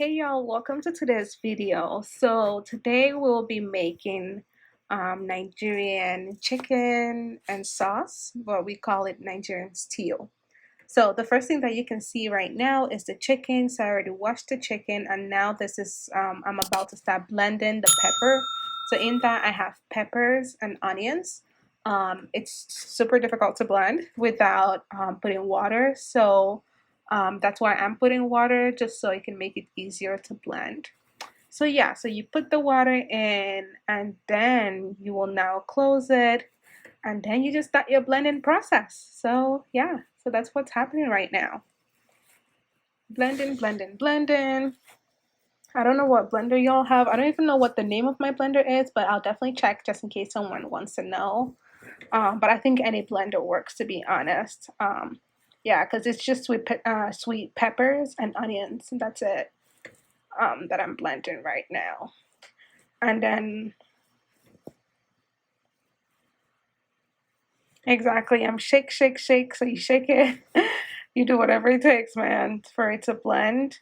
Hey y'all, welcome to today's video. So today we'll be making Nigerian chicken and sauce, but we call it Nigerian stew. So the first thing that you can see right now is the chicken. So I already washed the chicken, and now this is I'm about to start blending the pepper. So in that I have peppers and onions. It's super difficult to blend without putting water. So that's why I'm putting water, just so it can make it easier to blend. So yeah, so you put the water in, and then you will now close it, and then you just start your blending process. So yeah, so that's what's happening right now. Blending, blending, blending. I don't know what blender y'all have. I don't even know what the name of my blender is, but I'll definitely check just in case someone wants to know. But I think any blender works, to be honest. Yeah, because it's just sweet peppers and onions, and that's it. That I'm blending right now. And then exactly, I'm shake, shake, shake. So you shake it. You do whatever it takes, man, for it to blend.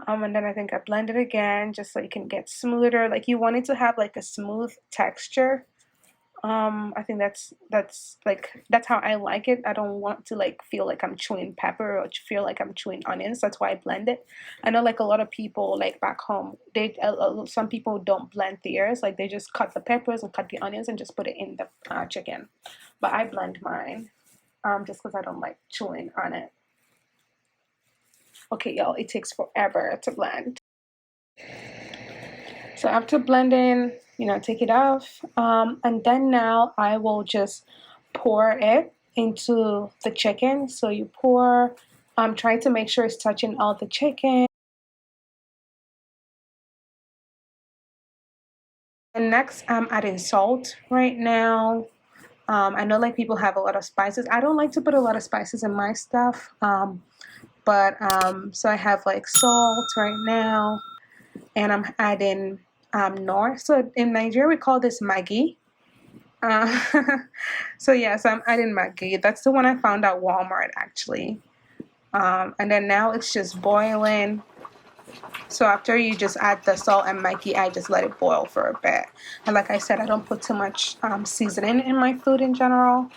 And then I think I blend it again just so you can get smoother. Like you want it to have like a smooth texture. I think that's how I like it. I don't want to like feel like I'm chewing pepper or feel like I'm chewing onions. That's why I blend it. I know like a lot of people like back home, some people don't blend theirs. Like they just cut the peppers and cut the onions and just put it in the chicken. But I blend mine just because I don't like chewing on it. Okay, y'all, it takes forever to blend. So after blending, take it off. And then now I will just pour it into the chicken. So you pour, try to make sure it's touching all the chicken. And next, I'm adding salt right now. I know like people have a lot of spices. I don't like to put a lot of spices in my stuff. So I have like salt right now, and I'm adding nor. So in Nigeria we call this Maggi. Uh, so I'm adding Maggi. That's the one I found at Walmart actually. And then now it's just boiling. So after you just add the salt and Maggi, I just let it boil for a bit. And like I said, I don't put too much seasoning in my food in general.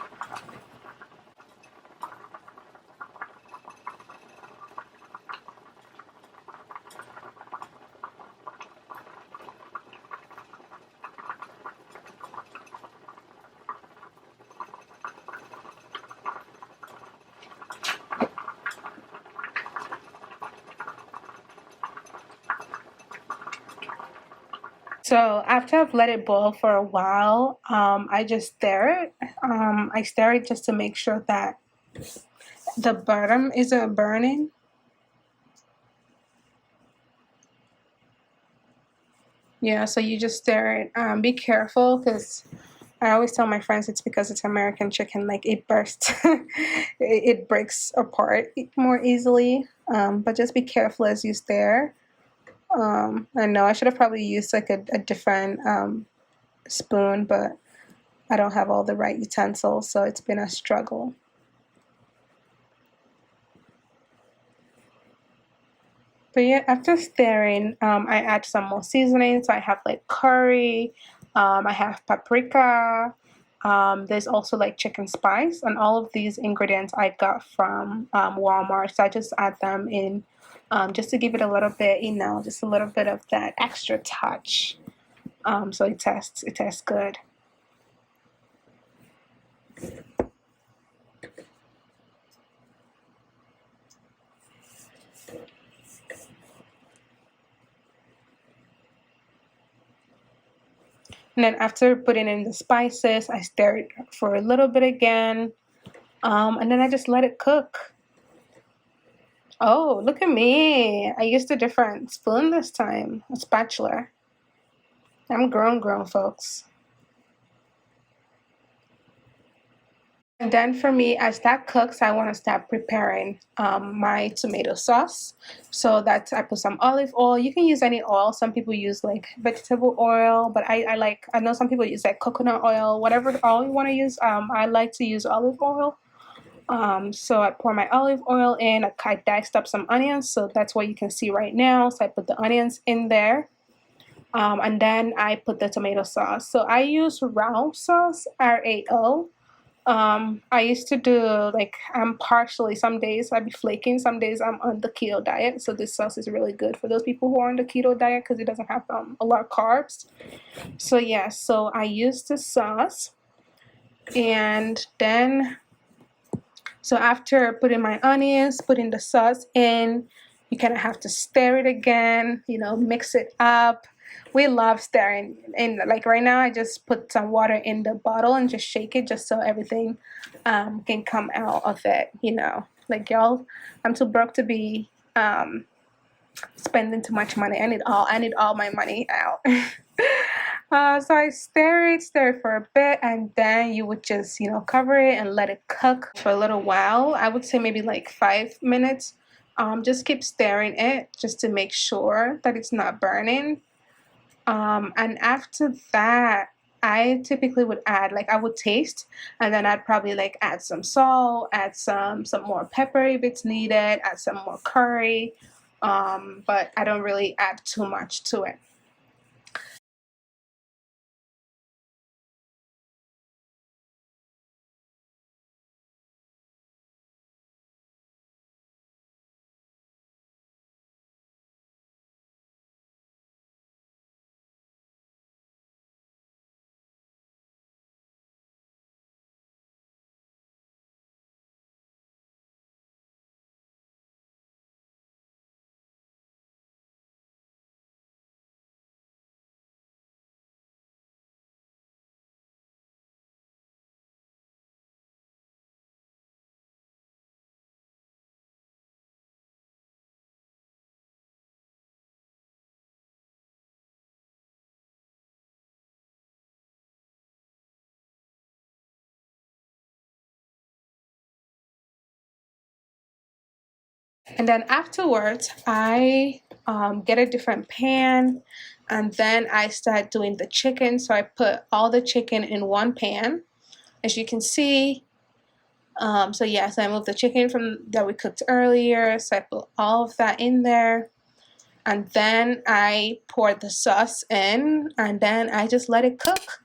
So after I've let it boil for a while, I just stir it. I stir it just to make sure that the bottom isn't burning. Yeah, so you just stir it. Be careful because I always tell my friends it's because it's American chicken, like it bursts, it breaks apart more easily. But just be careful as you stir. I know I should have probably used like a different spoon, but I don't have all the right utensils, so it's been a struggle. But yeah, after stirring, I add some more seasoning. So I have like curry, I have paprika. There's also like chicken spice, and all of these ingredients I got from Walmart. So I just add them in just to give it a little bit, just a little bit of that extra touch. So it tastes good. And then after putting in the spices, I stir it for a little bit again. And then I just let it cook. Oh, look at me. I used a different spoon this time, a spatula. I'm grown, folks. And then for me, as that cooks, I want to start preparing my tomato sauce. So that I put some olive oil. You can use any oil. Some people use like vegetable oil, but I know some people use like coconut oil, whatever oil you want to use. I like to use olive oil. So I pour my olive oil in. I diced up some onions, so that's what you can see right now. So I put the onions in there. And then I put the tomato sauce. So I use raw sauce, RAO. I used to do like I'm partially some days I'd be flaking, some days I'm on the keto diet. So this sauce is really good for those people who are on the keto diet because it doesn't have a lot of carbs. So yeah, so I use the sauce, and then so after putting my onions, putting the sauce in, you kind of have to stir it again, you know, mix it up. We love stirring. And like right now, I just put some water in the bottle and just shake it just so everything can come out of it, you know. Like y'all, I'm too broke to be spending too much money. I need all my money out. So I stir it for a bit, and then you would just, you know, cover it and let it cook for a little while. I would say maybe like 5 minutes. Just keep stirring it just to make sure that it's not burning. And after that, I typically would add, like I would taste, and then I'd probably like add some salt, add some more pepper if it's needed, add some more curry. But I don't really add too much to it. And then afterwards, I get a different pan, and then I start doing the chicken. So I put all the chicken in one pan, as you can see. So yeah, so I moved the chicken from that we cooked earlier. So I put all of that in there, and then I poured the sauce in, and then I just let it cook.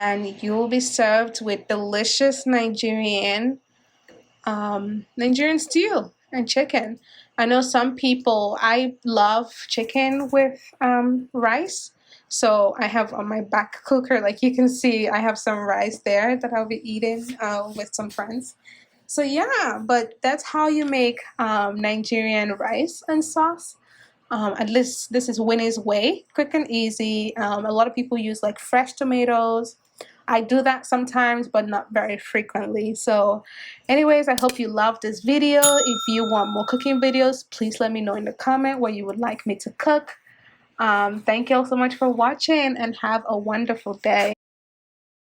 And you will be served with delicious Nigerian stew and chicken. I know some people, I love chicken with rice. So I have on my back cooker, like you can see, I have some rice there that I'll be eating with some friends. So yeah, but that's how you make Nigerian rice and sauce. At least this is Winnie's way, quick and easy. A lot of people use like fresh tomatoes. I do that sometimes, but not very frequently. So anyways, I hope you loved this video. If you want more cooking videos, please let me know in the comment what you would like me to cook. Thank you all so much for watching, and have a wonderful day.